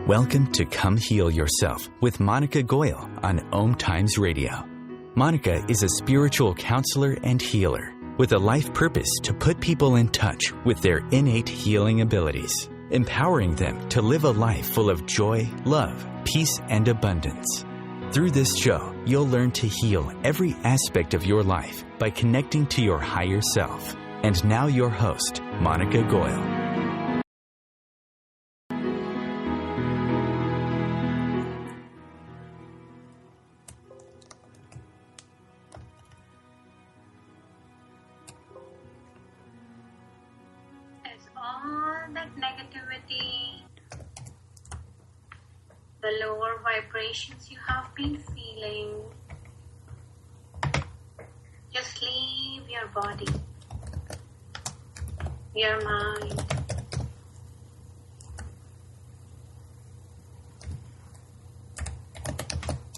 Welcome to Come Heal Yourself with Monica Goyle on OMTimes Radio. Monica is a spiritual counselor and healer with a life purpose to put people in touch with their innate healing abilities, empowering them to live a life full of joy, love, peace, and abundance. Through this show, you'll learn to heal every aspect of your life by connecting to your higher self. And now your host, Monica Goyle. The lower vibrations you have been feeling, just leave your body, your mind.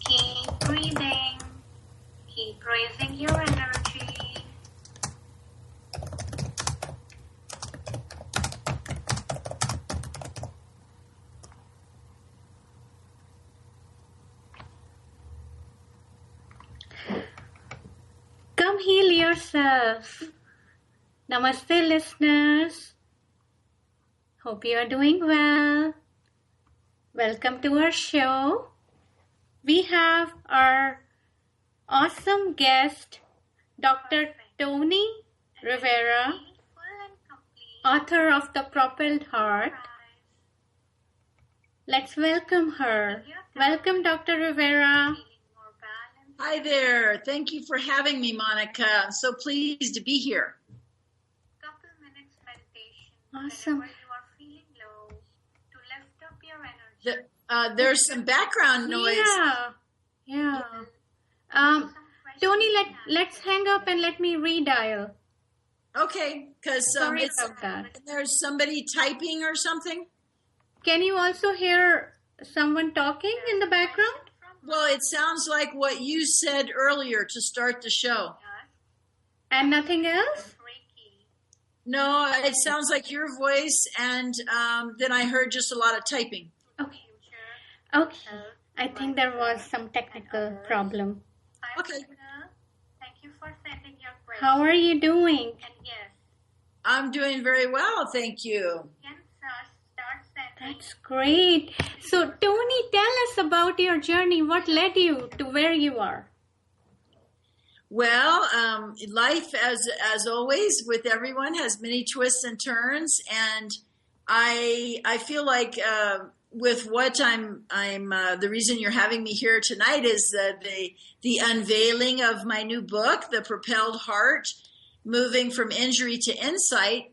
Keep breathing, keep raising your energy. Come heal yourself. Namaste, listeners. Hope you are doing well. Welcome to our show. We have our awesome guest, Dr. Toni Rivera, author of The Propelled Heart. Let's welcome her. Welcome, Dr. Rivera. Hi there. Thank you for having me, Monica. I'm so pleased to be here. Couple minutes meditation. Awesome. Whenever you are feeling low, to lift up your energy. There's some background noise. Yeah. Toni, let's hang up and let me redial. Okay, because there's somebody typing or something. Can you also hear someone talking in the background? Well, it sounds like what you said earlier to start the show. And nothing else? No, it sounds like your voice, and then I heard just a lot of typing. Okay. I think there was some technical problem. Okay. Thank you for sending your question. How are you doing? And yes. I'm doing very well, thank you. That's great. So, Toni, tell us about your journey. What led you to where you are? Well, life, as always, with everyone, has many twists and turns, and I feel like with what I'm the reason you're having me here tonight is the unveiling of my new book, The Propelled Heart, Moving from Injury to Insight.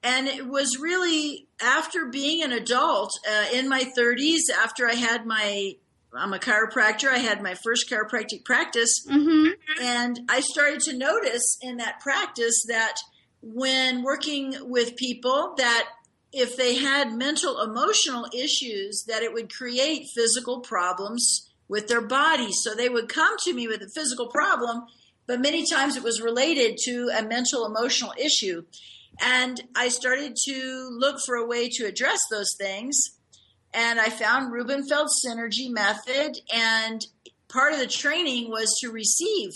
And it was really after being an adult in my 30s, after I'm a chiropractor, I had my first chiropractic practice. Mm-hmm. And I started to notice in that practice that when working with people, that if they had mental, emotional issues, that it would create physical problems with their body. So they would come to me with a physical problem, but many times it was related to a mental, emotional issue. And I started to look for a way to address those things. And I found Rubenfeld's synergy method. And part of the training was to receive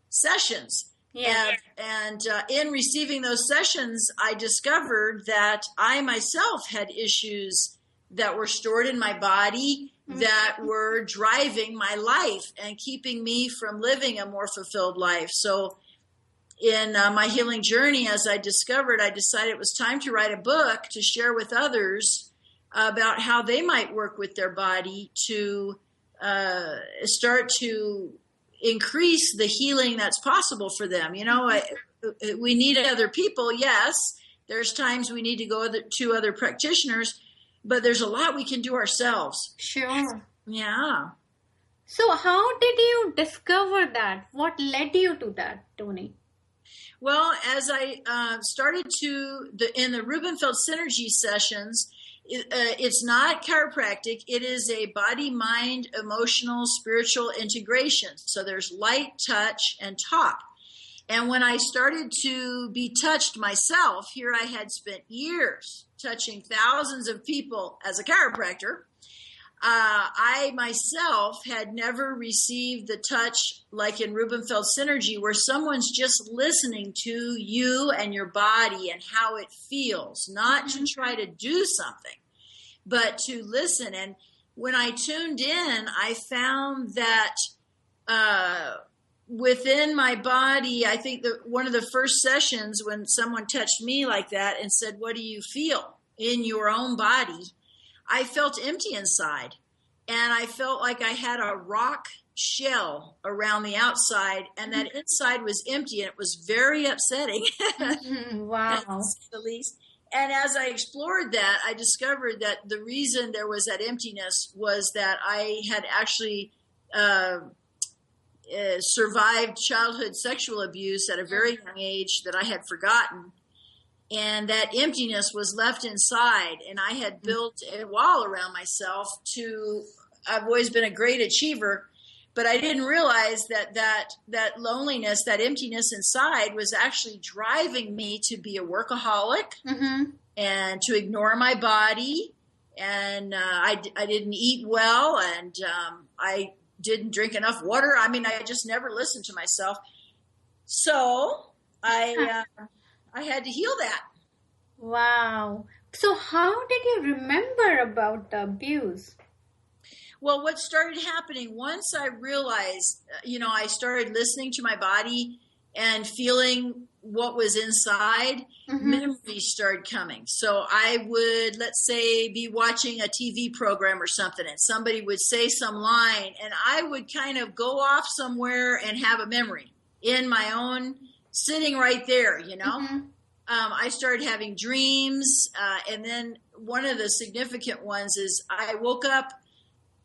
sessions. Yeah. And in receiving those sessions, I discovered that I myself had issues that were stored in my body that were driving my life and keeping me from living a more fulfilled life. So in my healing journey, as I decided it was time to write a book to share with others about how they might work with their body to start to increase the healing that's possible for them. You know, we need other people. Yes, there's times we need to go to other practitioners, but there's a lot we can do ourselves. Sure. Yeah. So how did you discover that? What led you to that, Toni? Well, as I started in the Rubenfeld Synergy sessions, it's not chiropractic. It is a body, mind, emotional, spiritual integration. So there's light, touch, and talk. And when I started to be touched myself, here I had spent years touching thousands of people as a chiropractor. I myself had never received the touch like in Rubenfeld Synergy, where someone's just listening to you and your body and how it feels, not to try to do something, but to listen. And when I tuned in, I found that within my body, I think that one of the first sessions when someone touched me like that and said, "What do you feel in your own body?" I felt empty inside, and I felt like I had a rock shell around the outside, and that inside was empty, and it was very upsetting. Wow. To say the least. And as I explored that, I discovered that the reason there was that emptiness was that I had actually survived childhood sexual abuse at a very young age that I had forgotten. And that emptiness was left inside. And I had built a wall around myself I've always been a great achiever, but I didn't realize that loneliness, that emptiness inside was actually driving me to be a workaholic and to ignore my body. And I didn't eat well, and I didn't drink enough water. I mean, I just never listened to myself. So I had to heal that. Wow. So how did you remember about the abuse? Well, what started happening once I realized, I started listening to my body and feeling what was inside, memories started coming. So I would, let's say, be watching a TV program or something, and somebody would say some line, and I would kind of go off somewhere and have a memory in my own, sitting right there, I started having dreams, and then one of the significant ones is I woke up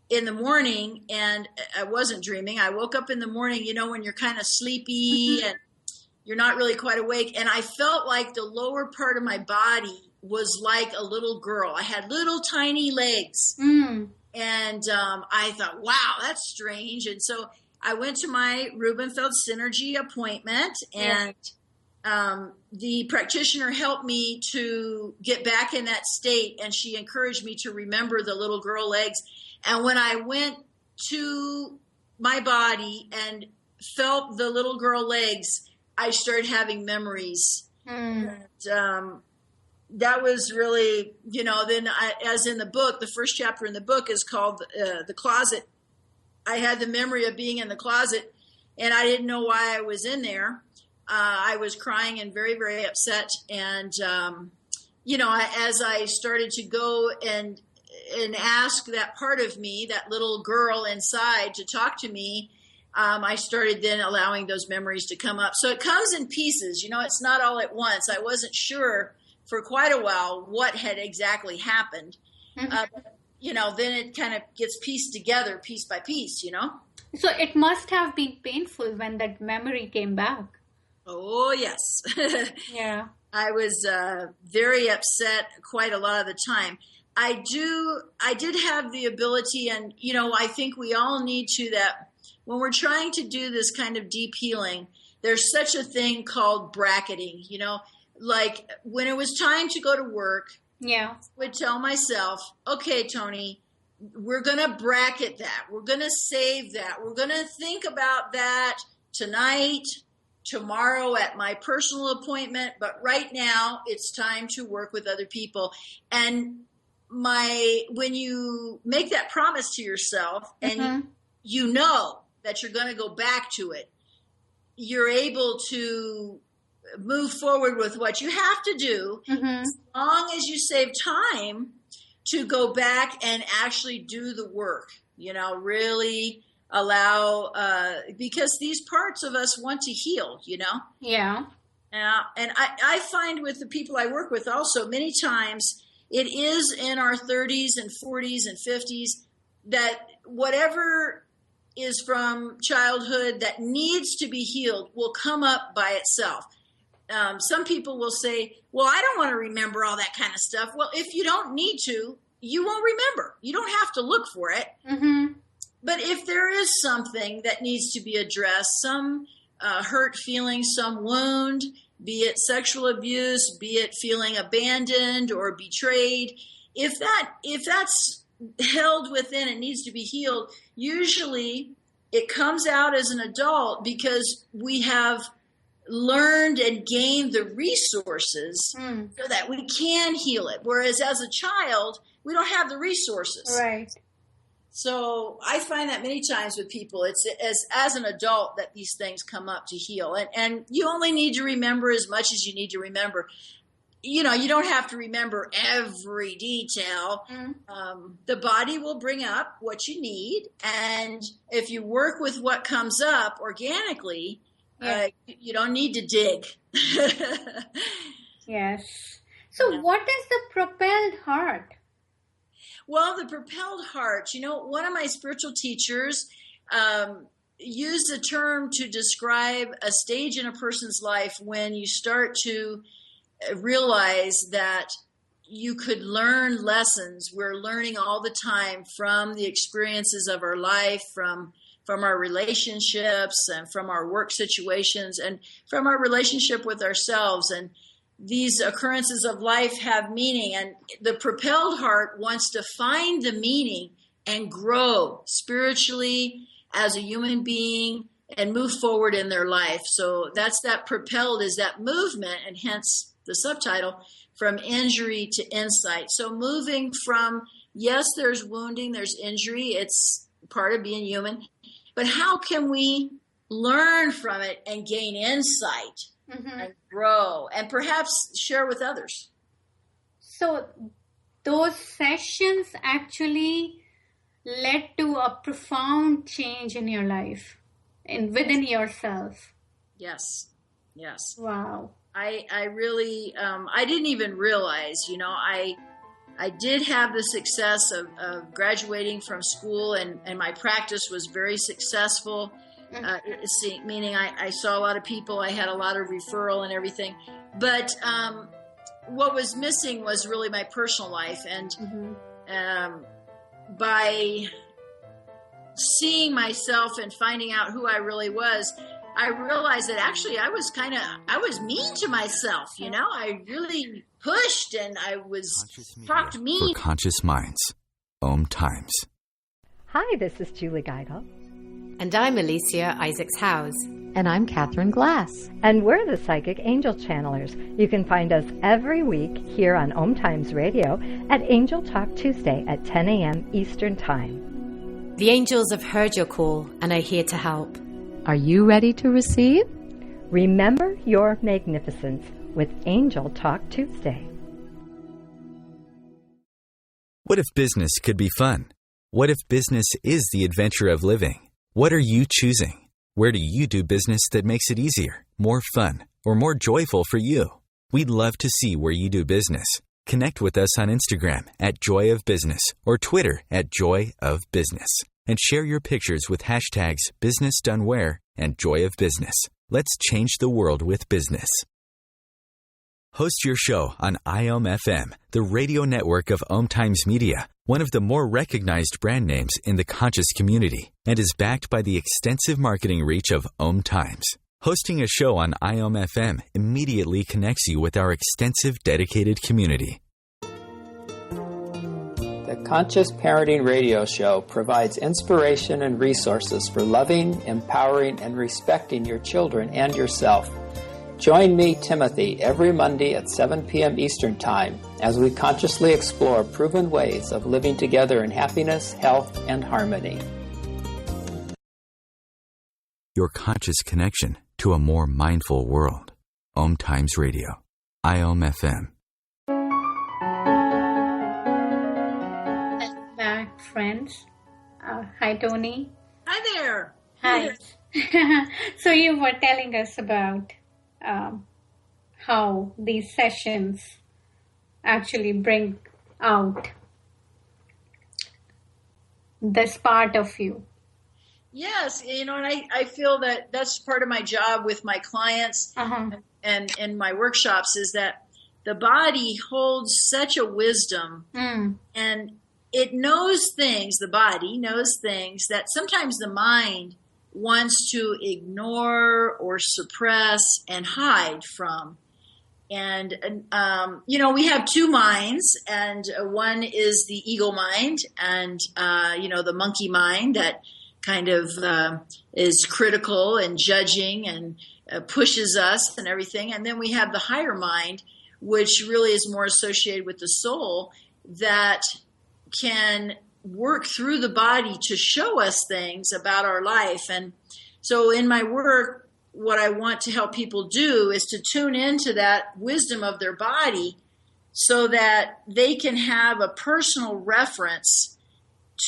in the morning, and I wasn't dreaming. I woke up in the morning, when you're kind of sleepy and you're not really quite awake. And I felt like the lower part of my body was like a little girl. I had little tiny legs. And I thought, wow, that's strange. And so I went to my Rubenfeld Synergy appointment, and the practitioner helped me to get back in that state. And she encouraged me to remember the little girl legs. And when I went to my body and felt the little girl legs, I started having memories. And, that was really, then as in the book, the first chapter in the book is called The Closet. I had the memory of being in the closet, and I didn't know why I was in there. I was crying and very, very upset. And, as I started to go and ask that part of me, that little girl inside, to talk to me, I started then allowing those memories to come up. So it comes in pieces, it's not all at once. I wasn't sure for quite a while what had exactly happened. Then it kind of gets pieced together piece by piece, So it must have been painful when that memory came back. Oh, yes. Yeah. I was very upset quite a lot of the time. I did have the ability, and, I think we all need to, that when we're trying to do this kind of deep healing, there's such a thing called bracketing, like when it was time to go to work, I would tell myself, okay, Toni, we're going to bracket that. We're going to save that. We're going to think about that tonight, tomorrow at my personal appointment. But right now it's time to work with other people. And when you make that promise to yourself and you know that you're going to go back to it, you're able to move forward with what you have to do, as long as you save time to go back and actually do the work, really allow, because these parts of us want to heal, Yeah. And I find with the people I work with also, many times it is in our 30s and 40s and 50s that whatever is from childhood that needs to be healed will come up by itself. Some people will say, well, I don't want to remember all that kind of stuff. Well, if you don't need to, you won't remember. You don't have to look for it. But if there is something that needs to be addressed, some hurt feeling, some wound, be it sexual abuse, be it feeling abandoned or betrayed, if that's held within and needs to be healed, usually it comes out as an adult because we have learned and gained the resources so that we can heal it. Whereas as a child, we don't have the resources. Right. So I find that many times with people, it's as an adult that these things come up to heal. And you only need to remember as much as you need to remember. You know, you don't have to remember every detail. The body will bring up what you need. And if you work with what comes up organically, you don't need to dig. Yes. So what is the propelled heart? Well, the propelled heart, you know, one of my spiritual teachers used the term to describe a stage in a person's life when you start to realize that you could learn lessons. We're learning all the time from the experiences of our life, from our relationships and from our work situations and from our relationship with ourselves. And these occurrences of life have meaning, and the propelled heart wants to find the meaning and grow spiritually as a human being and move forward in their life. So that's that propelled, is that movement, and hence the subtitle, from injury to insight. So moving from, yes, there's wounding, there's injury, it's part of being human, but how can we learn from it and gain insight and grow and perhaps share with others? So those sessions actually led to a profound change in your life and within yourself. Yes. Wow. I really, I didn't even realize, you know, I did have the success of graduating from school, and my practice was very successful. Meaning I saw a lot of people, I had a lot of referral and everything. But what was missing was really my personal life. And by seeing myself and finding out who I really was, I realized that actually I was mean to myself, you know. I really pushed and I was talked mean. For conscious minds, OMTimes. Hi, this is Julie Geigel. And I'm Alicia Isaacs-Howes. And I'm Catherine Glass. And we're the Psychic Angel Channelers. You can find us every week here on OMTimes Radio at Angel Talk Tuesday at 10 a.m. Eastern Time. The angels have heard your call and are here to help. Are you ready to receive? Remember your magnificence with Angel Talk Tuesday. What if business could be fun? What if business is the adventure of living? What are you choosing? Where do you do business that makes it easier, more fun, or more joyful for you? We'd love to see where you do business. Connect with us on Instagram at Joy of Business or Twitter at Joy of Business, and share your pictures with hashtags BusinessDoneWhere and Joy of Business. Let's change the world with business. Host your show on IOM-FM, the radio network of OMTimes Media, one of the more recognized brand names in the conscious community, and is backed by the extensive marketing reach of OMTimes. Hosting a show on IOM-FM immediately connects you with our extensive dedicated community. The Conscious Parenting Radio Show provides inspiration and resources for loving, empowering, and respecting your children and yourself. Join me, Timothy, every Monday at 7 p.m. Eastern Time as we consciously explore proven ways of living together in happiness, health, and harmony. Your conscious connection to a more mindful world. OMTimes Radio. IOM-FM. Back, friends. Hi, Toni. Hi there. Hi. So you were telling us about how these sessions actually bring out this part of you. Yes, you know, and I feel that that's part of my job with my clients and in my workshops, is that the body holds such a wisdom and it knows things, the body knows things that sometimes the mind wants to ignore or suppress and hide from. And we have two minds, and one is the eagle mind, and the monkey mind that kind of is critical and judging and pushes us and everything. And then we have the higher mind, which really is more associated with the soul, that can work through the body to show us things about our life. And so in my work, what I want to help people do is to tune into that wisdom of their body so that they can have a personal reference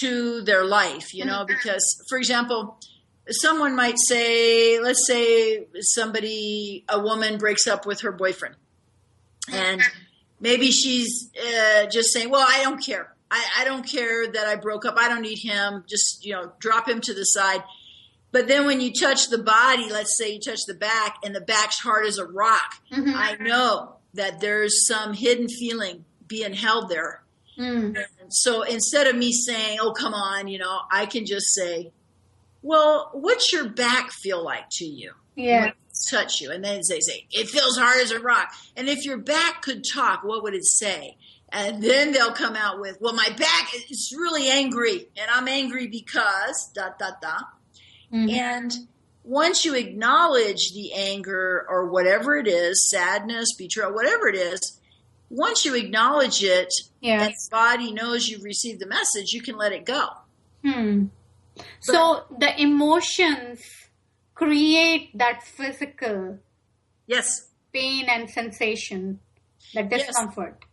to their life, because, for example, someone might say, let's say a woman breaks up with her boyfriend, and maybe she's just saying, well, I don't care. I don't care that I broke up. I don't need him. Just, drop him to the side. But then when you touch the body, let's say you touch the back and the back's hard as a rock, I know that there's some hidden feeling being held there. So instead of me saying, oh, come on, I can just say, well, what's your back feel like to you? Yeah. Touch you. And then they say, it feels hard as a rock. And if your back could talk, what would it say? And then they'll come out with, well, my back is really angry. And I'm angry because ... And once you acknowledge the anger or whatever it is, sadness, betrayal, whatever it is, once you acknowledge it, and the body knows you've received the message, you can let it go. So the emotions create that physical pain and sensation, that discomfort.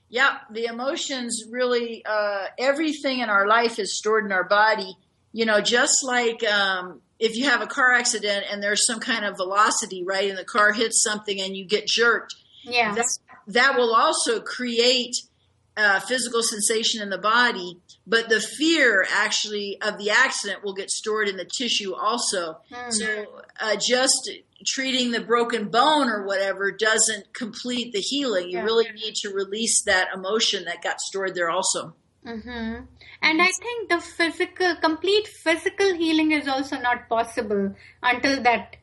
Yeah, the emotions really, everything in our life is stored in our body. Just like if you have a car accident and there's some kind of velocity, right, and the car hits something and you get jerked, that will also create physical sensation in the body. But the fear actually of the accident will get stored in the tissue also. So just treating the broken bone or whatever doesn't complete the healing. You really need to release that emotion that got stored there also. And I think the complete physical healing is also not possible until that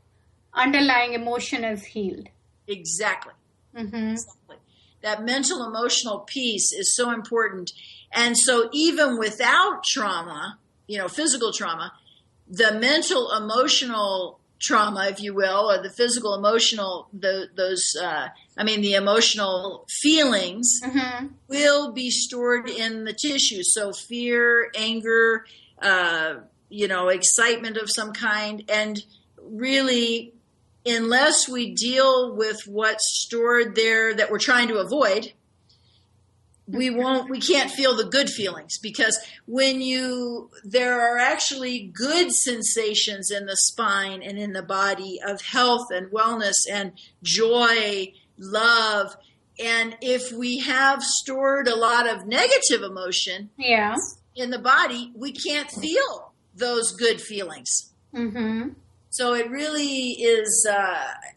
underlying emotion is healed. Exactly. Exactly. That mental emotional piece is so important. And so even without trauma, physical trauma, the mental emotional trauma, if you will, or the physical emotional, the emotional feelings will be stored in the tissue. So fear, anger, excitement of some kind. And really, unless we deal with what's stored there that we're trying to avoid, we can't feel the good feelings, because there are actually good sensations in the spine and in the body of health and wellness and joy, love. And if we have stored a lot of negative emotion in the body, we can't feel those good feelings. So it really is,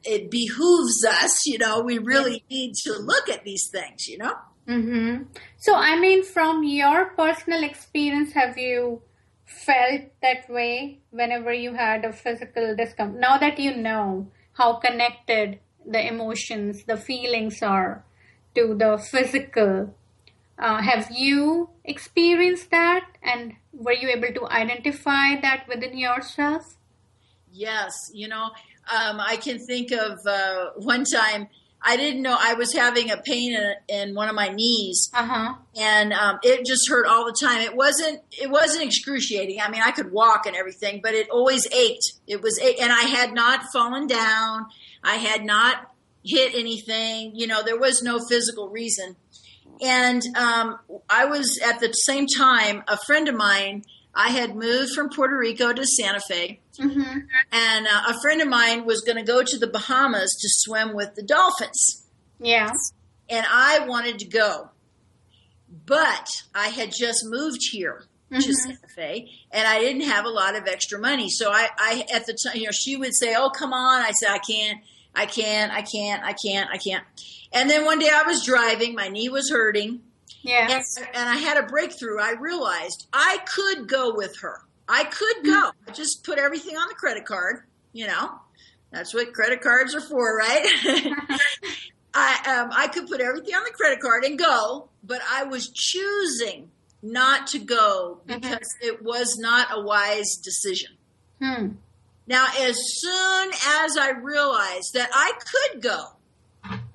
it behooves us, we really need to look at these things, So, from your personal experience, have you felt that way whenever you had a physical discomfort? Now that you know how connected the emotions, the feelings are to the physical, have you experienced that? And were you able to identify that within yourself? Yes. I can think of one time, I didn't know I was having a pain in one of my knees, and it just hurt all the time. It wasn't excruciating. I could walk and everything, but it always ached. And I had not fallen down. I had not hit anything. There was no physical reason. And I was, at the same time, a friend of mine, I had moved from Puerto Rico to Santa Fe, and a friend of mine was going to go to the Bahamas to swim with the dolphins. Yeah. And I wanted to go, but I had just moved here to Santa Fe, and I didn't have a lot of extra money. So I at the time, she would say, "Oh, come on." I said, I can't. And then one day I was driving, my knee was hurting. Yeah. And I had a breakthrough. I realized I could go with her. I could go. I just put everything on the credit card. That's what credit cards are for, right? I could put everything on the credit card and go, but I was choosing not to go because it was not a wise decision. Now, as soon as I realized that I could go,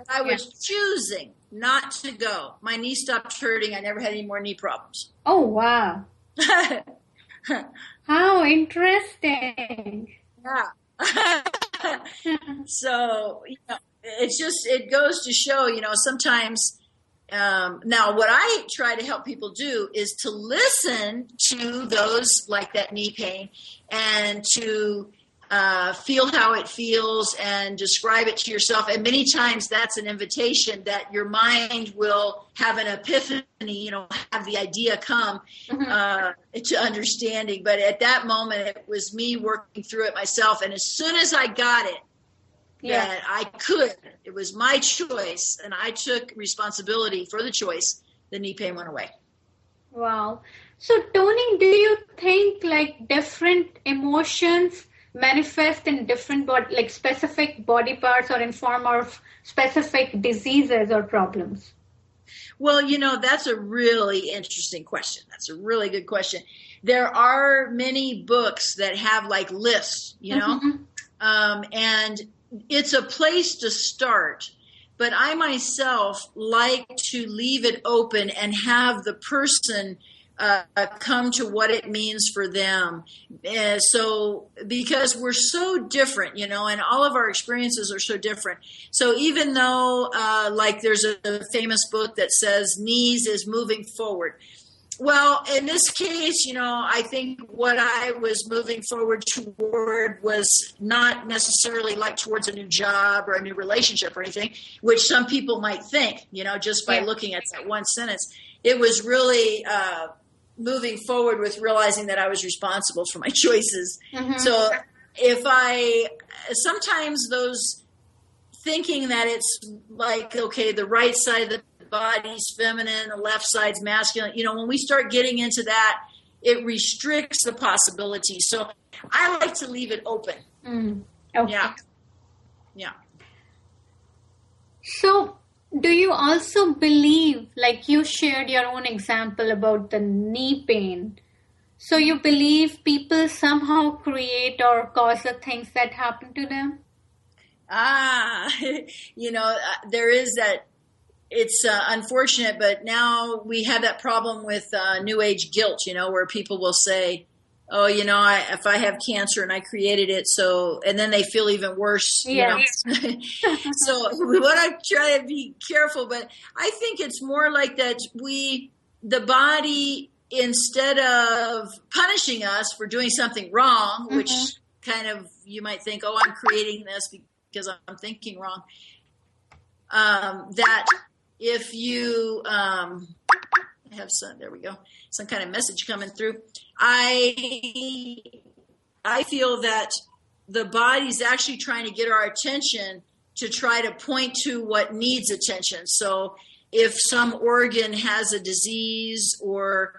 I was choosing not to go. My knee stopped hurting. I never had any more knee problems. Oh, wow. How interesting. Yeah. So, it goes to show, sometimes, now what I try to help people do is to listen to those like that knee pain and to feel how it feels and describe it to yourself. And many times that's an invitation that your mind will have an epiphany, have the idea come to understanding. But at that moment, it was me working through it myself. And as soon as I got it, that I could, it was my choice, and I took responsibility for the choice, the knee pain went away. Wow. So, Toni, do you think like different emotions manifest in different specific body parts or in form of specific diseases or problems? Well, that's a really interesting question. That's a really good question. There are many books that have like lists, and it's a place to start. But I myself like to leave it open and have the person come to what it means for them. So because we're so different, and all of our experiences are so different. So even though like there's a famous book that says knees is moving forward. Well, in this case, I think what I was moving forward toward was not necessarily like towards a new job or a new relationship or anything, which some people might think, just by looking at that one sentence. It was really moving forward with realizing that I was responsible for my choices. So sometimes those thinking that it's like, okay, the right side of the body's feminine, the left side's masculine. When we start getting into that, it restricts the possibility. So I like to leave it open. Okay. Yeah. So do you also believe, like you shared your own example about the knee pain, so you believe people somehow create or cause the things that happen to them? There is that. It's unfortunate, but now we have that problem with new age guilt, where people will say, oh, if I have cancer and I created it, and then they feel even worse. So we want to try to be careful, but I think it's more like that the body, instead of punishing us for doing something wrong, which kind of, you might think, oh, I'm creating this because I'm thinking wrong, that if you have there we go, some kind of message coming through. I feel that the body's actually trying to get our attention to try to point to what needs attention. So if some organ has a disease, or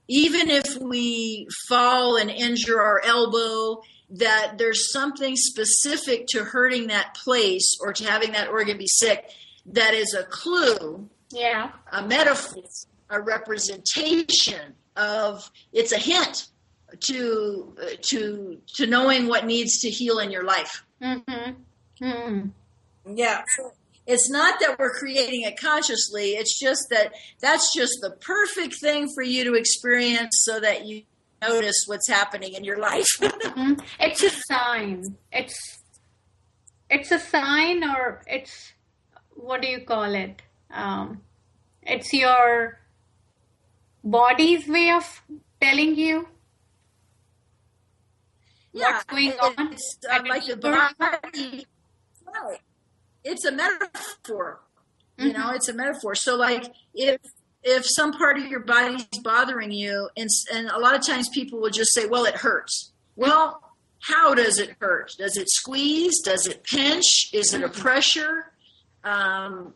even if we fall and injure our elbow, that there's something specific to hurting that place or to having that organ be sick that is a clue, a metaphor, a representation of, it's a hint to knowing what needs to heal in your life. Yeah. It's not that we're creating it consciously. It's just that's just the perfect thing for you to experience so that you notice what's happening in your life. It's a sign. It's a sign, or it's, what do you call it? It's your body's way of telling you what's going on. It's like the body. Right. It's a metaphor. It's a metaphor. So like if some part of your body's bothering you, and a lot of times people will just say, well, it hurts. Well, how does it hurt? Does it squeeze? Does it pinch? Is it a pressure?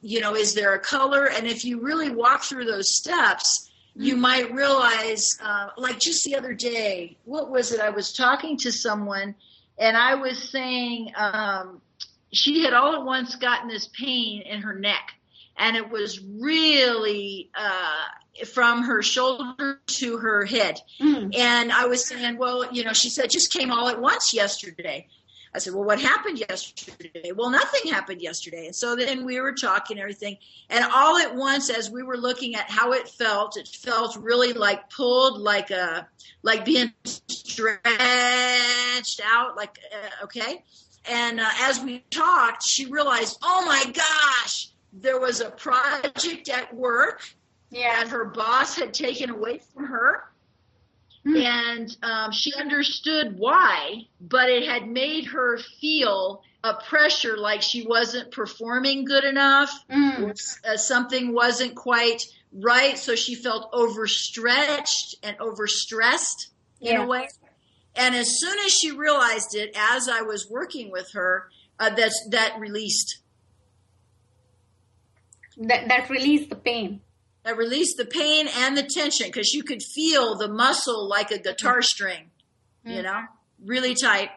Is there a color? And if you really walk through those steps, you might realize, like just the other day, what was it? I was talking to someone and I was saying, she had all at once gotten this pain in her neck, and it was really from her shoulder to her head. And I was saying, well, she said, just came all at once yesterday. I said, well, what happened yesterday? Well, nothing happened yesterday. And so then we were talking and everything. And all at once, as we were looking at how it felt really like pulled, like being stretched out, okay. And as we talked, she realized, oh my gosh, there was a project at work that her boss had taken away from her. And she understood why, but it had made her feel a pressure like she wasn't performing good enough, or something wasn't quite right. So she felt overstretched and overstressed in a way. And as soon as she realized it, as I was working with her, that released. That released the pain. That released the pain and the tension, because you could feel the muscle like a guitar string, really tight.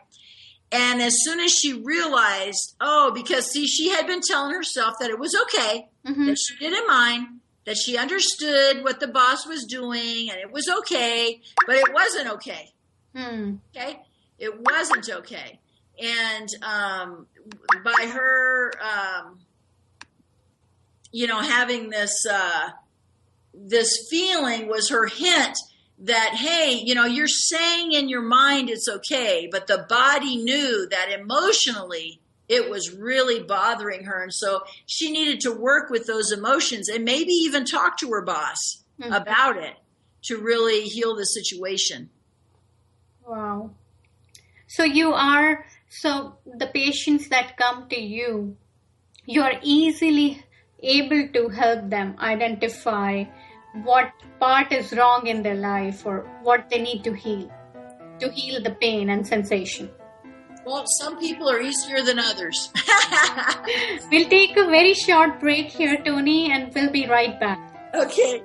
And as soon as she realized, because she had been telling herself that it was okay, that she didn't mind, that she understood what the boss was doing, and it was okay, but it wasn't okay. Okay? It wasn't okay. And by her, having this feeling was her hint that, hey, you're saying in your mind it's okay, but the body knew that emotionally it was really bothering her. And so she needed to work with those emotions and maybe even talk to her boss about it to really heal the situation. Wow. So the patients that come to you, you're easily able to help them identify what part is wrong in their life or what they need to heal the pain and sensation. Well, some people are easier than others. We'll take a very short break here, Toni, and we'll be right back. Okay.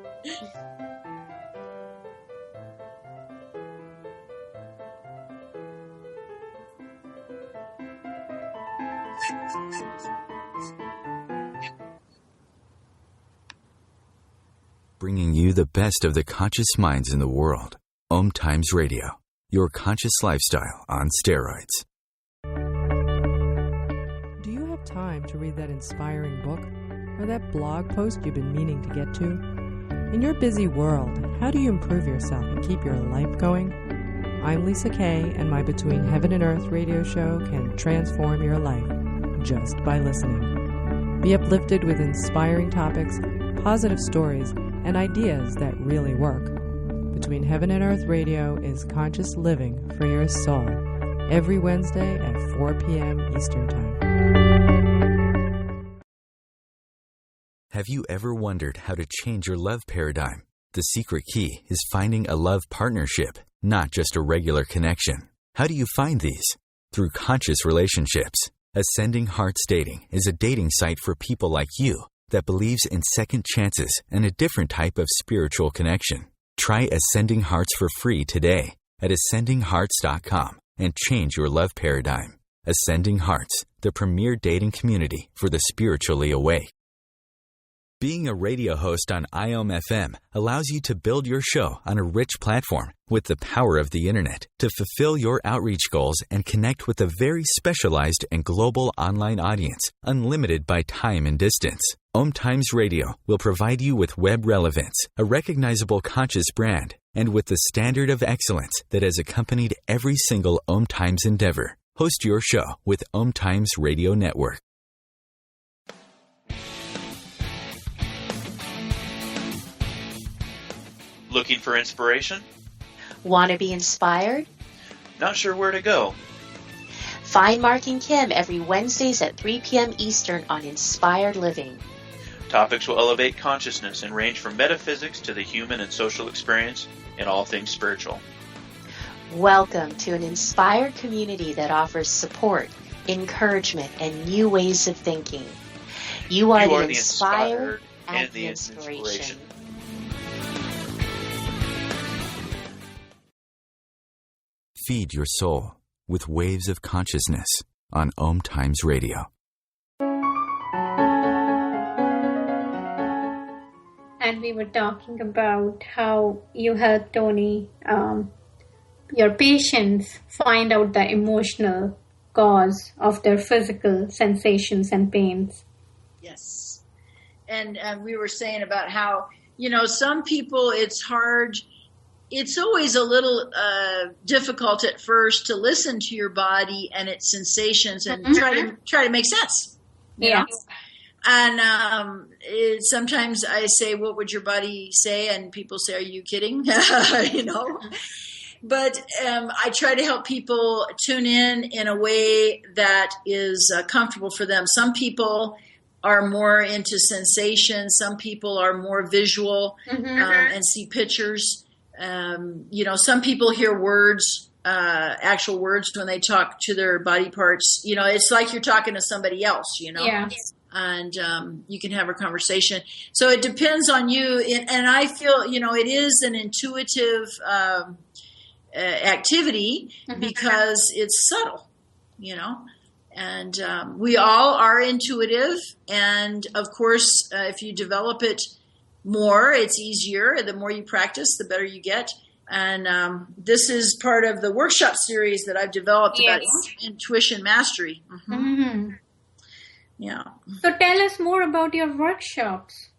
Bringing you the best of the conscious minds in the world. OMTimes Radio, your conscious lifestyle on steroids. Do you have time to read that inspiring book or that blog post you've been meaning to get to? In your busy world, how do you improve yourself and keep your life going? I'm Lisa Kay, and my Between Heaven and Earth radio show can transform your life just by listening. Be uplifted with inspiring topics, positive stories, and ideas that really work. Between Heaven and Earth Radio is conscious living for your soul, every Wednesday at 4 p.m. Eastern Time. Have you ever wondered how to change your love paradigm? The secret key is finding a love partnership, not just a regular connection. How do you find these? Through conscious relationships. Ascending Hearts Dating is a dating site for people like you that believes in second chances and a different type of spiritual connection. Try Ascending Hearts for free today at ascendinghearts.com and change your love paradigm. Ascending Hearts, the premier dating community for the spiritually awake. Being a radio host on IOM-FM allows you to build your show on a rich platform with the power of the internet to fulfill your outreach goals and connect with a very specialized and global online audience, unlimited by time and distance. OMTimes Radio will provide you with web relevance, a recognizable conscious brand, and with the standard of excellence that has accompanied every single OMTimes endeavor. Host your show with OMTimes Radio Network. Looking for inspiration? Want to be inspired? Not sure where to go? Find Mark and Kim every Wednesdays at 3 p.m. Eastern on Inspired Living. Topics will elevate consciousness and range from metaphysics to the human and social experience and all things spiritual. Welcome to an inspired community that offers support, encouragement, and new ways of thinking. You are the inspired and the inspiration. Feed your soul with waves of consciousness on OMTimes Radio. and we were talking about how you help Toni, your patients, find out the emotional cause of their physical sensations and pains. Yes. And we were saying about how, some people, it's hard. It's always a little difficult at first to listen to your body and its sensations and try to make sense. Yeah. And sometimes I say, "What would your body say?" And people say, "Are you kidding?" But I try to help people tune in a way that is comfortable for them. Some people are more into sensation. Some people are more visual and see pictures. Some people hear words, actual words when they talk to their body parts. It's like you're talking to somebody else, Yeah. And you can have a conversation. So it depends on you. And I feel, it is an intuitive activity because it's subtle, and we all are intuitive. And of course, if you develop it more, it's easier. The more you practice, the better you get. And this is part of the workshop series that I've developed about intuition mastery. Yeah. So tell us more about your workshops.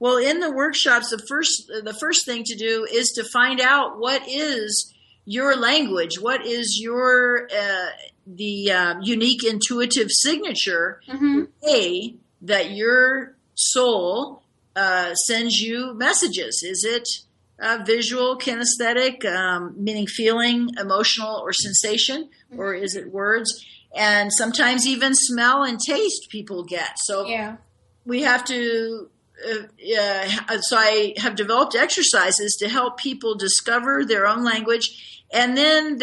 Well, in the workshops, the first thing to do is to find out what is your language, what is your the unique intuitive signature way that your soul sends you messages. Is it visual, kinesthetic, meaning feeling, emotional, or sensation, or is it words? And sometimes even smell and taste people get. So we have to, so I have developed exercises to help people discover their own language. And then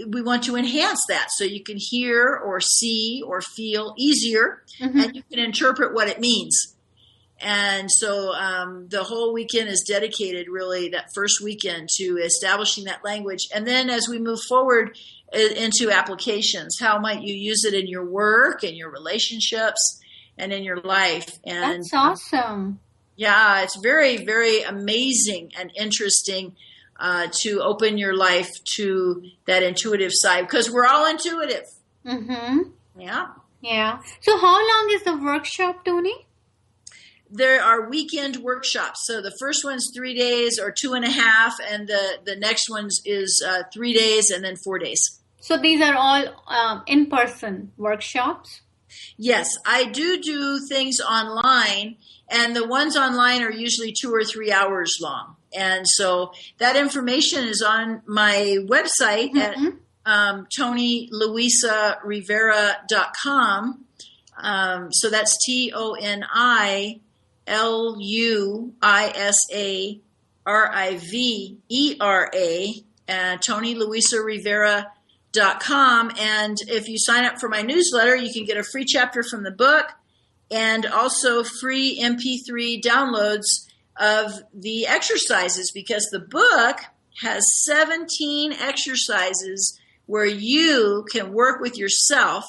we want to enhance that so you can hear or see or feel easier and you can interpret what it means. And so the whole weekend is dedicated, really, that first weekend, to establishing that language. And then as we move forward into applications, how might you use it in your work, in your relationships, and in your life? And that's awesome. Yeah, it's very, very amazing and interesting to open your life to that intuitive side, because we're all intuitive. Yeah. So how long is the workshop, Toni? There are weekend workshops. So the first one's 3 days or 2.5, and the next one's is 3 days and then 4 days. So these are all in-person workshops? Yes, I do things online, and the ones online are usually 2 or 3 hours long. And so that information is on my website at ToniLuisaRivera.com. So that's ToniLuisaRivera, ToniLuisaRivera.com. And if you sign up for my newsletter, you can get a free chapter from the book and also free MP3 downloads of the exercises, because the book has 17 exercises where you can work with yourself.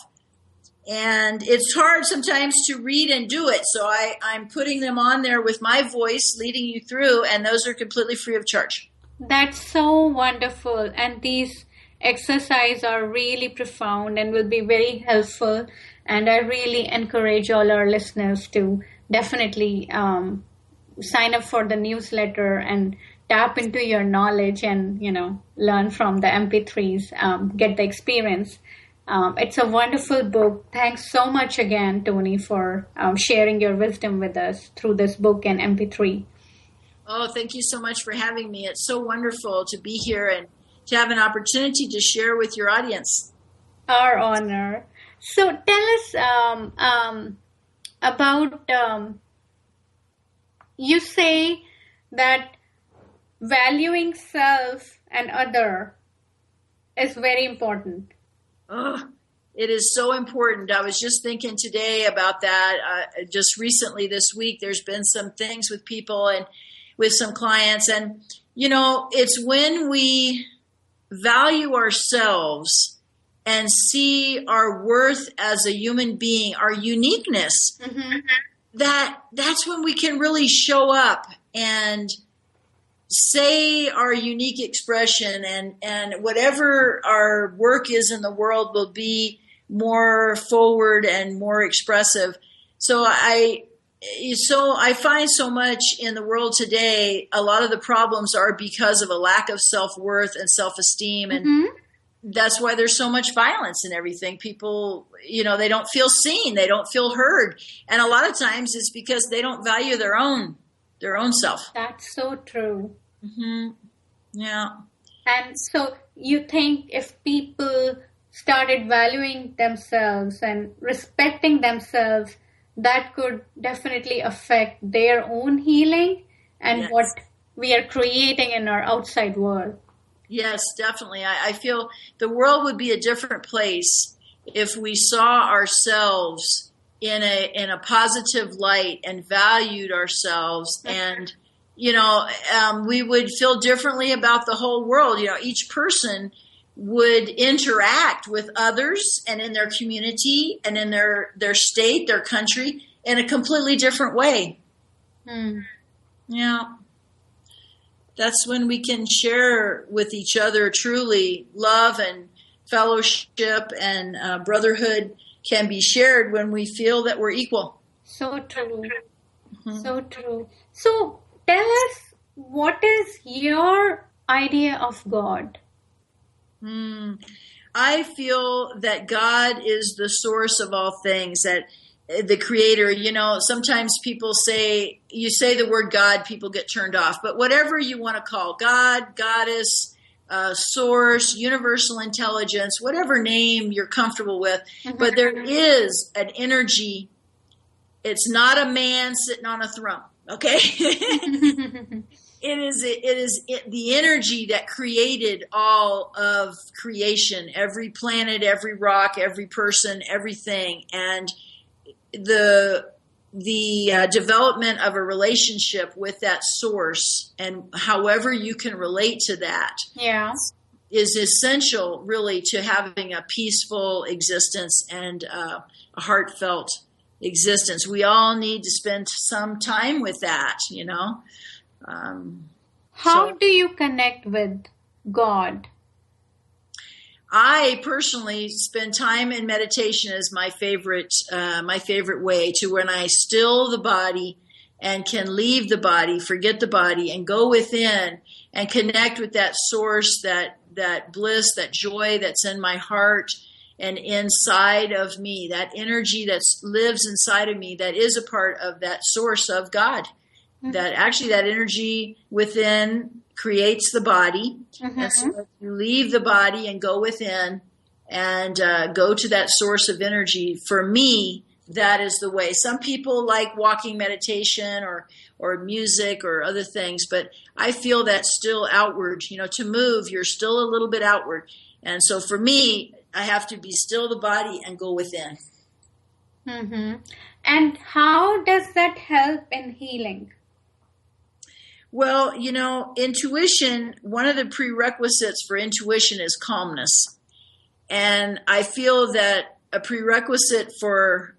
And it's hard sometimes to read and do it. So I'm putting them on there with my voice, leading you through, and those are completely free of charge. That's so wonderful. And these exercises are really profound and will be very helpful. And I really encourage all our listeners to definitely sign up for the newsletter and tap into your knowledge and, learn from the MP3s, get the experience. It's a wonderful book. Thanks so much again, Toni, for sharing your wisdom with us through this book and MP3. Oh, thank you so much for having me. It's so wonderful to be here and to have an opportunity to share with your audience. Our honor. So tell us about, you say that valuing self and other is very important. Oh, it is so important. I was just thinking today about that. Just recently this week, there's been some things with people and with some clients. And, it's when we value ourselves and see our worth as a human being, our uniqueness, that's when we can really show up and say our unique expression, and whatever our work is in the world will be more forward and more expressive. So I find so much in the world today, a lot of the problems are because of a lack of self-worth and self-esteem. And that's why there's so much violence and everything. People, they don't feel seen. They don't feel heard. And a lot of times it's because they don't value their own self. That's so true. Mm-hmm. Yeah. And so you think if people started valuing themselves and respecting themselves, that could definitely affect their own healing and what we are creating in our outside world. Yes, definitely. I feel the world would be a different place if we saw ourselves in a positive light and valued ourselves, and we would feel differently about the whole world. Each person would interact with others and in their community and in their state, their country, in a completely different way. Yeah. That's when we can share with each other truly. Love and fellowship and brotherhood can be shared when we feel that we're equal. So true. So true. So tell us, what is your idea of God? I feel that God is the source of all things, that the creator. Sometimes people say the word God, people get turned off, but whatever you want to call God, goddess, source, universal intelligence, whatever name you're comfortable with, but there is an energy. It's not a man sitting on a throne. Okay. It is the energy that created all of creation, every planet, every rock, every person, everything. And the development of a relationship with that source, and however you can relate to that, is essential really to having a peaceful existence and a heartfelt existence. We all need to spend some time with that, How do you connect with God? I personally spend time in meditation as my favorite way to, when I still the body and can leave the body, forget the body, and go within and connect with that source, that bliss, that joy that's in my heart and inside of me, that energy that lives inside of me, that is a part of that source of God. That actually that energy within creates the body. And so if you leave the body and go within and go to that source of energy, for me, that is the way. Some people like walking meditation or music or other things, but I feel that's still outward. To move, you're still a little bit outward. And so for me, I have to be still the body and go within. And how does that help in healing? Well, intuition, one of the prerequisites for intuition is calmness. And I feel that a prerequisite for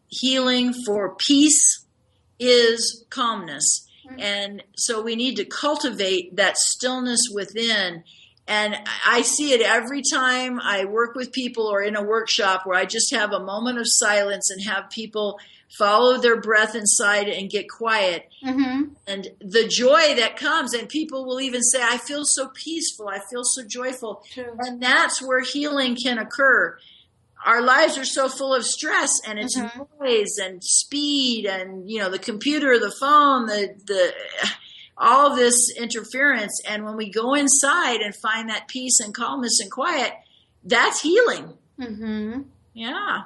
healing, for peace, is calmness. And so we need to cultivate that stillness within. And I see it every time I work with people or in a workshop where I just have a moment of silence and have people follow their breath inside and get quiet. And the joy that comes, and people will even say, I feel so peaceful, I feel so joyful. And that's where healing can occur. Our lives are so full of stress, and it's noise and speed and, the computer, the phone, the all this interference. And when we go inside and find that peace and calmness and quiet, that's healing. Yeah.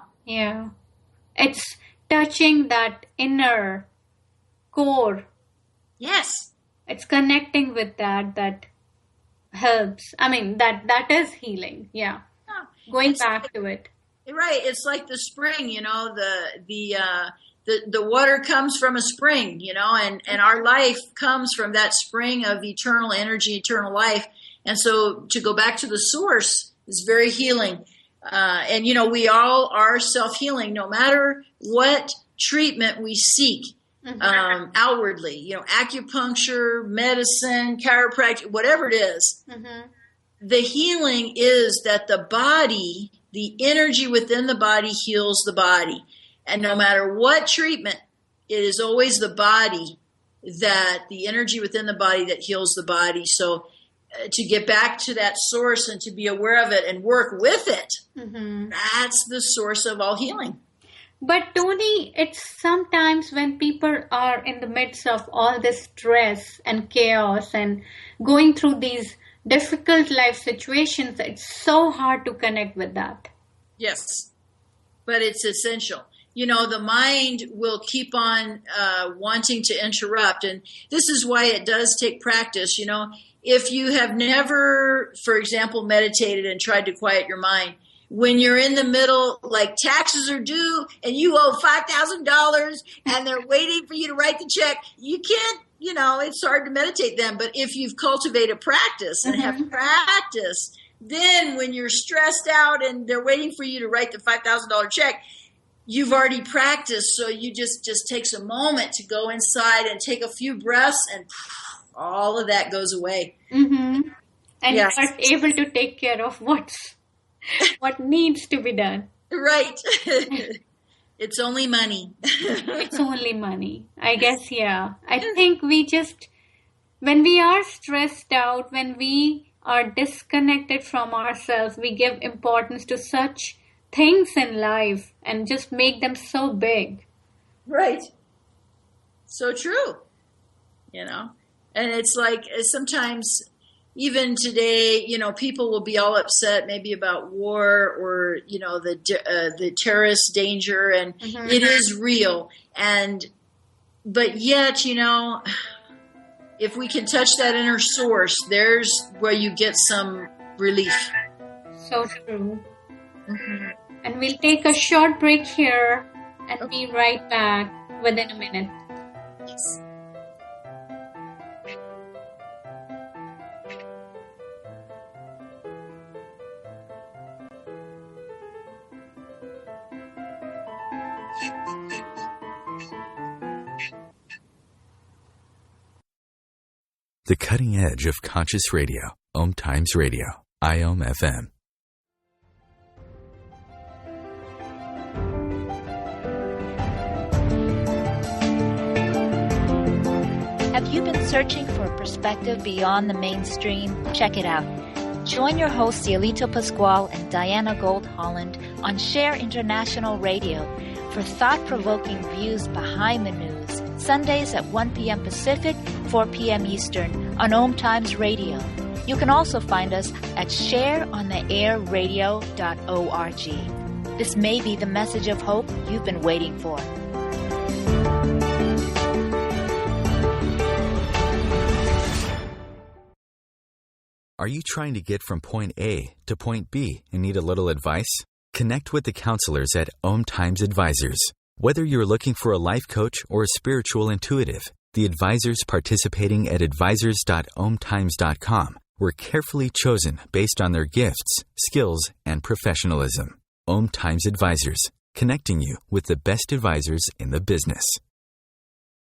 It's touching that inner core. Yes. It's connecting with that helps. I mean, that is healing. Yeah. Going back to it. Right. It's like the spring, the water comes from a spring, and our life comes from that spring of eternal energy, eternal life. And so to go back to the source is very healing. And we all are self-healing, no matter what treatment we seek outwardly, you know, acupuncture, medicine, chiropractic, whatever it is. The healing is that the body, the energy within the body heals the body. And no matter what treatment, it is always the body, that the energy within the body that heals the body. So to get back to that source and to be aware of it and work with it, that's the source of all healing. But Toni, it's sometimes when people are in the midst of all this stress and chaos and going through these difficult life situations, it's so hard to connect with that. Yes, but it's essential. You know, the mind will keep on wanting to interrupt. And this is why it does take practice. You know, if you have never, for example, meditated and tried to quiet your mind, when you're in the middle, like taxes are due and you owe $5,000 and they're waiting for you to write the check, you can't, you know, it's hard to meditate then. But if you've cultivated practice and have practice, then when you're stressed out and they're waiting for you to write the $5,000 check, you've already practiced. So you just takes a moment to go inside and take a few breaths and all of that goes away. And yes. You are able to take care of what needs to be done. Right. It's only money. It's only money. I guess, yeah. I think when we are stressed out, when we are disconnected from ourselves, we give importance to such things in life and just make them so big. Right. So true. You know, and it's like sometimes even today, you know, people will be all upset maybe about war or, you know, the terrorist danger, and it is real. But yet, you know, if we can touch that inner source, there's where you get some relief. So true. And we'll take a short break here and be right back within a minute. Yes. The cutting edge of conscious radio, OMTimes Radio, IOM FM. Have you been searching for a perspective beyond the mainstream? Check it out. Join your hosts, Cielito Pascual and Diana Gold Holland, on Share International Radio for thought-provoking views behind the news, Sundays at 1 p.m. Pacific, 4 p.m. Eastern on OMTimes Radio. You can also find us at shareontheairradio.org. This may be the message of hope you've been waiting for. Are you trying to get from point A to point B and need a little advice? Connect with the counselors at OMTimes Advisors. Whether you're looking for a life coach or a spiritual intuitive, the advisors participating at advisors.omtimes.com were carefully chosen based on their gifts, skills, and professionalism. OMTimes Advisors, connecting you with the best advisors in the business.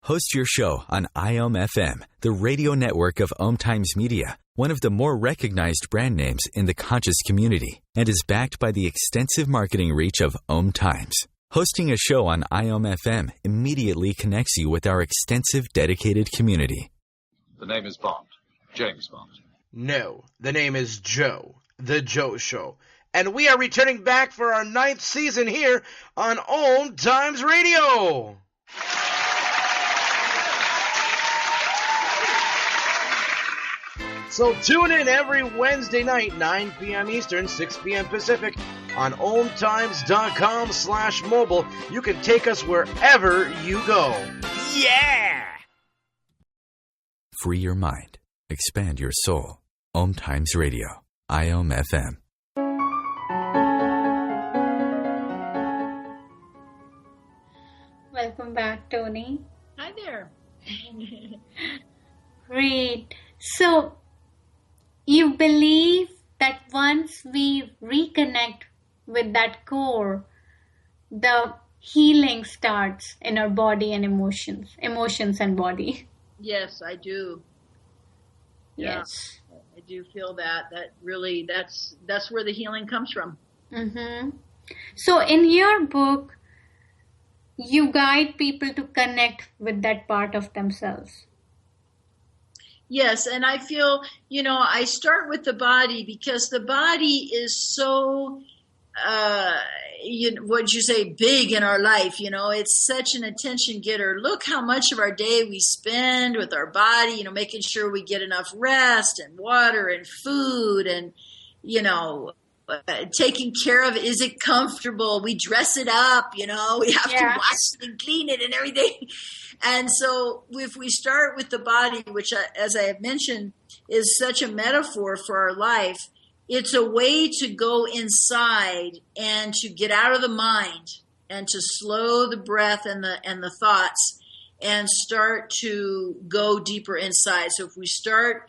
Host your show on IOM FM, the radio network of OMTimes Media, one of the more recognized brand names in the conscious community, and is backed by the extensive marketing reach of OMTimes. Hosting a show on IOM FM immediately connects you with our extensive dedicated community. The name is Bond. James Bond. No, the name is Joe. The Joe Show. And we are returning back for our 9th season here on OMTimes Radio. So tune in every Wednesday night, 9 p.m. Eastern, 6 p.m. Pacific, on OMTimes.com/mobile. You can take us wherever you go. Yeah! Free your mind. Expand your soul. OMTimes Radio. IOM FM. Welcome back, Toni. Hi there. Great. So, you believe that once we reconnect with that core, the healing starts in our body and emotions and body. Yes, I do. Yes. Yeah, I do feel that really, that's where the healing comes from. Mm-hmm. So in your book, you guide people to connect with that part of themselves. Yes, and I feel, I start with the body because the body is so, what'd you say, big in our life. It's such an attention getter. Look how much of our day we spend with our body, making sure we get enough rest and water and food and, taking care of it. Is it comfortable? We dress it up, we have to wash it and clean it and everything. And so if we start with the body, which, as I have mentioned, is such a metaphor for our life, it's a way to go inside and to get out of the mind and to slow the breath and the thoughts and start to go deeper inside. So if we start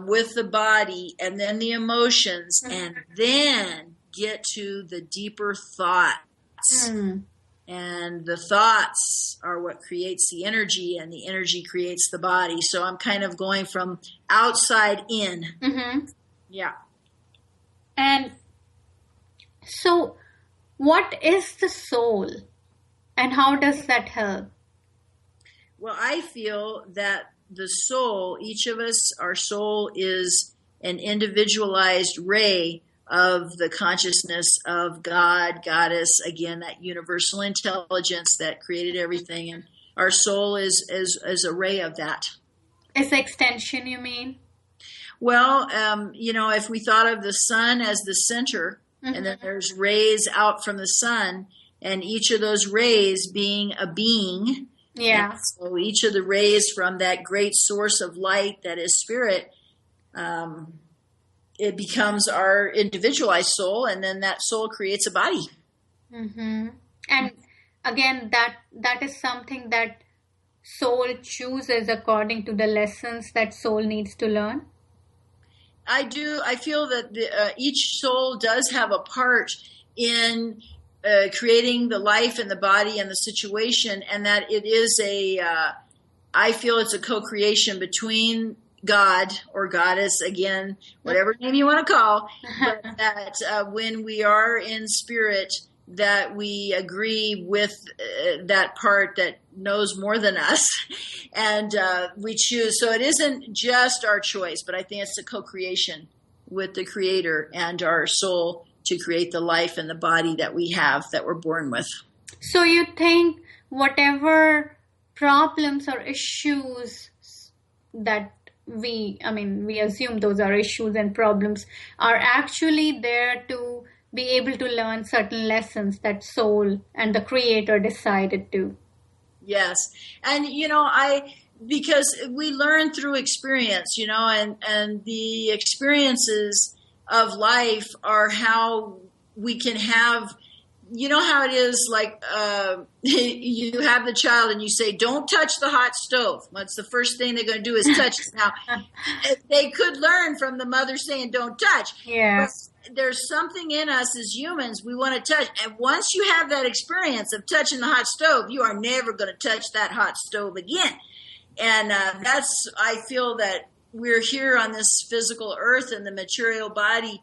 with the body and then the emotions and then get to the deeper thoughts. And the thoughts are what creates the energy, and the energy creates the body. So I'm kind of going from outside in. Mm-hmm. Yeah. And so what is the soul and how does that help? Well, I feel that the soul, each of us, our soul is an individualized ray of the consciousness of God, Goddess, again, that universal intelligence that created everything. And our soul is a ray of that. It's extension, you mean? Well, if we thought of the sun as the center, and then there's rays out from the sun, and each of those rays being a being. Yeah. And so each of the rays from that great source of light that is spirit, it becomes our individualized soul, and then that soul creates a body. Mm-hmm. And again, that is something that soul chooses according to the lessons that soul needs to learn. I do. I feel that each soul does have a part in creating the life and the body and the situation, and that it is I feel it's a co-creation between God or Goddess, again, whatever name you want to call, but that when we are in spirit, that we agree with that part that knows more than us, and we choose. So it isn't just our choice, but I think it's a co-creation with the Creator and our soul to create the life and the body that we have, that we're born with. So you think whatever problems or issues that we assume those are issues and problems are actually there to be able to learn certain lessons that soul and the Creator decided to. Yes. And, because we learn through experience, and the experiences of life are how we can have, how it is like, you have the child and you say, don't touch the hot stove. What's the first thing they're going to do is touch it. Now, they could learn from the mother saying, don't touch. Yeah. But there's something in us as humans we want to touch. And once you have that experience of touching the hot stove, you are never going to touch that hot stove again. And I feel that we're here on this physical earth and the material body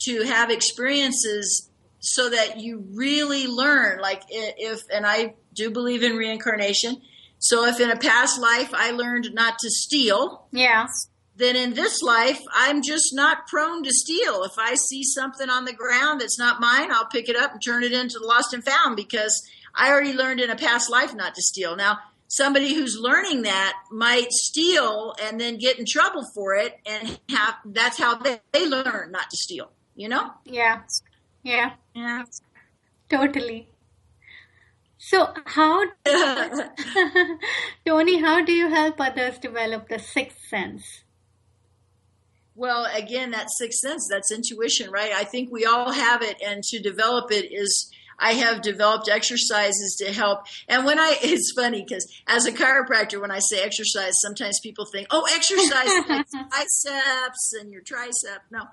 to have experiences so that you really learn. Like and I do believe in reincarnation. So if in a past life I learned not to steal, then in this life I'm just not prone to steal. If I see something on the ground that's not mine, I'll pick it up and turn it into the lost and found because I already learned in a past life not to steal. Now, somebody who's learning that might steal and then get in trouble for it, and that's how they learn not to steal, Yeah. Totally. So Toni, how do you help others develop the sixth sense? Well, again, that sixth sense, that's intuition, right? I think we all have it, and to develop it is, I have developed exercises to help. And it's funny because as a chiropractor, when I say exercise, sometimes people think, exercise like biceps and your tricep. No,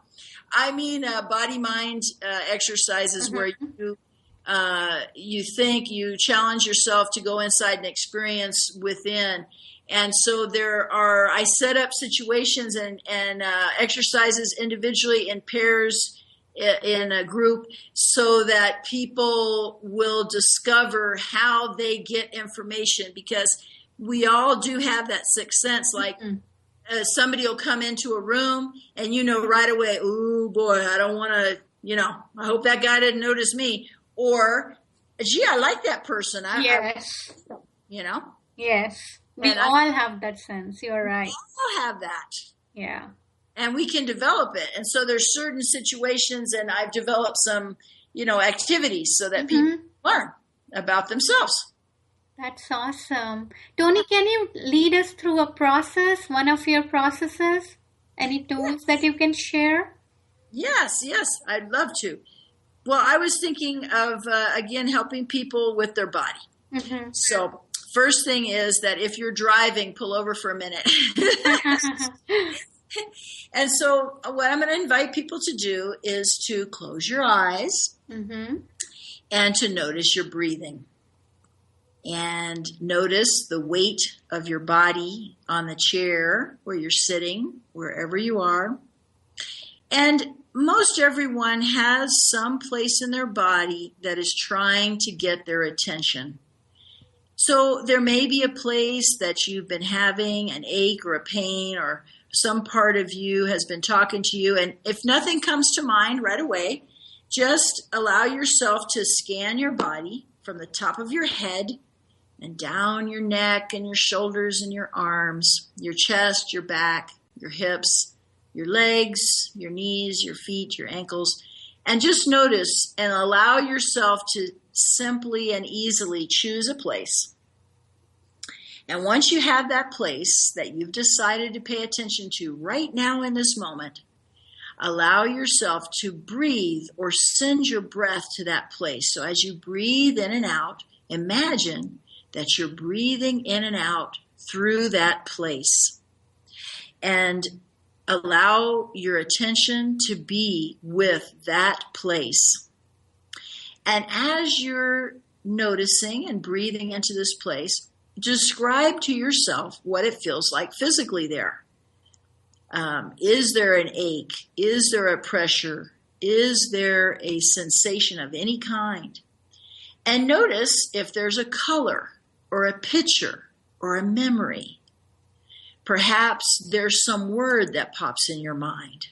I mean body-mind exercises where you you think, you challenge yourself to go inside and experience within. And so I set up situations and exercises individually, in pairs, in a group, so that people will discover how they get information, because we all do have that sixth sense. Like somebody will come into a room and right away, oh boy, I don't want to, I hope that guy didn't notice me. Or, gee, I like that person. Yes. Yes. We all have that sense. You're right. We all have that. Yeah. And we can develop it. And so there's certain situations, and I've developed some, activities so that people learn about themselves. That's awesome. Toni, can you lead us through a process, one of your processes? Any tools that you can share? Yes, I'd love to. Well, I was thinking of, again, helping people with their body. Mm-hmm. So first thing is that if you're driving, pull over for a minute. And so what I'm going to invite people to do is to close your eyes and to notice your breathing. And notice the weight of your body on the chair where you're sitting, wherever you are. And most everyone has some place in their body that is trying to get their attention. So there may be a place that you've been having an ache or a pain, or some part of you has been talking to you. And if nothing comes to mind right away, just allow yourself to scan your body from the top of your head and down your neck and your shoulders and your arms, your chest, your back, your hips, your legs, your knees, your feet, your ankles, and just notice and allow yourself to simply and easily choose a place. And once you have that place that you've decided to pay attention to right now in this moment, allow yourself to breathe or send your breath to that place. So as you breathe in and out, imagine that you're breathing in and out through that place. And allow your attention to be with that place. And as you're noticing and breathing into this place, describe to yourself what it feels like physically there. Is there an ache? Is there a pressure? Is there a sensation of any kind? And notice if there's a color or a picture or a memory. Perhaps there's some word that pops in your mind,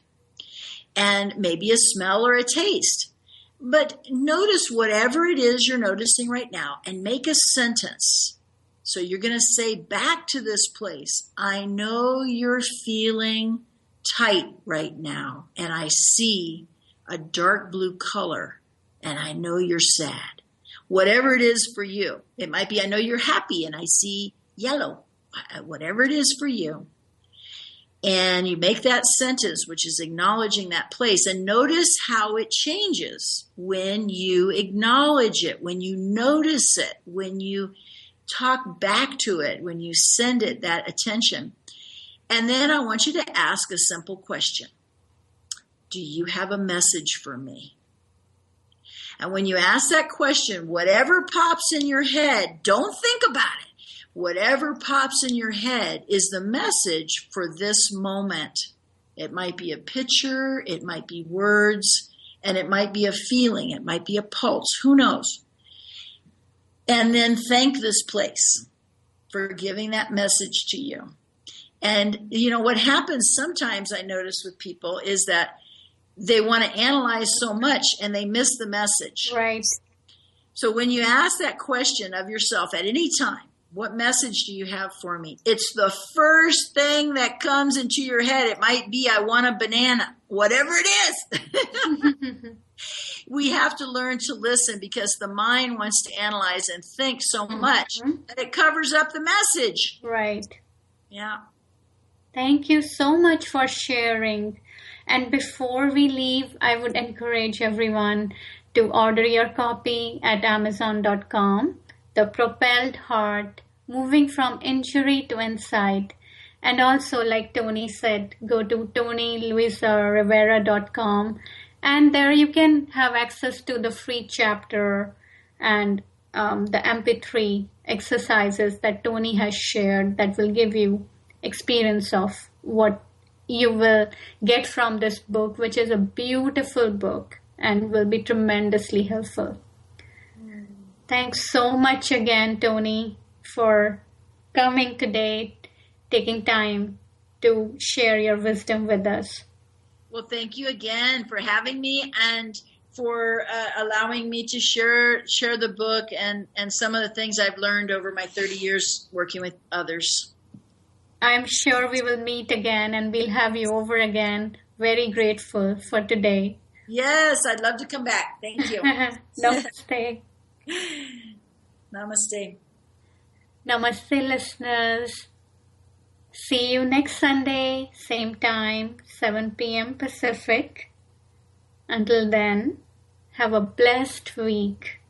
and maybe a smell or a taste. But notice whatever it is you're noticing right now and make a sentence. So you're going to say back to this place, I know you're feeling tight right now, and I see a dark blue color, and I know you're sad. Whatever it is for you. It might be, I know you're happy, and I see yellow. Whatever it is for you. And you make that sentence, which is acknowledging that place. And notice how it changes when you acknowledge it, when you notice it, when you talk back to it, when you send it that attention. And then I want you to ask a simple question. Do you have a message for me? And when you ask that question, whatever pops in your head, don't think about it. Whatever pops in your head is the message for this moment. It might be a picture, it might be words, and it might be a feeling, it might be a pulse, who knows? And then thank this place for giving that message to you. And what happens sometimes, I notice with people, is that they want to analyze so much and they miss the message. Right. So when you ask that question of yourself at any time, what message do you have for me? It's the first thing that comes into your head. It might be, I want a banana, whatever it is. We have to learn to listen, because the mind wants to analyze and think so much that it covers up the message. Right. Yeah. Thank you so much for sharing. And before we leave, I would encourage everyone to order your copy at Amazon.com, The Propelled Heart, Moving from Injury to Insight. And also, like Toni said, go to ToniLuisaRivera.com, and there you can have access to the free chapter and the MP3 exercises that Toni has shared that will give you experience of what you will get from this book, which is a beautiful book and will be tremendously helpful. Thanks so much again, Toni, for coming today, taking time to share your wisdom with us. Well, thank you again for having me and for allowing me to share the book and some of the things I've learned over my 30 years working with others. I'm sure we will meet again and we'll have you over again. Very grateful for today. Yes, I'd love to come back. Thank you. Namaste. Namaste. Namaste, listeners. See you next Sunday, same time, 7 p.m. Pacific. Until then, have a blessed week.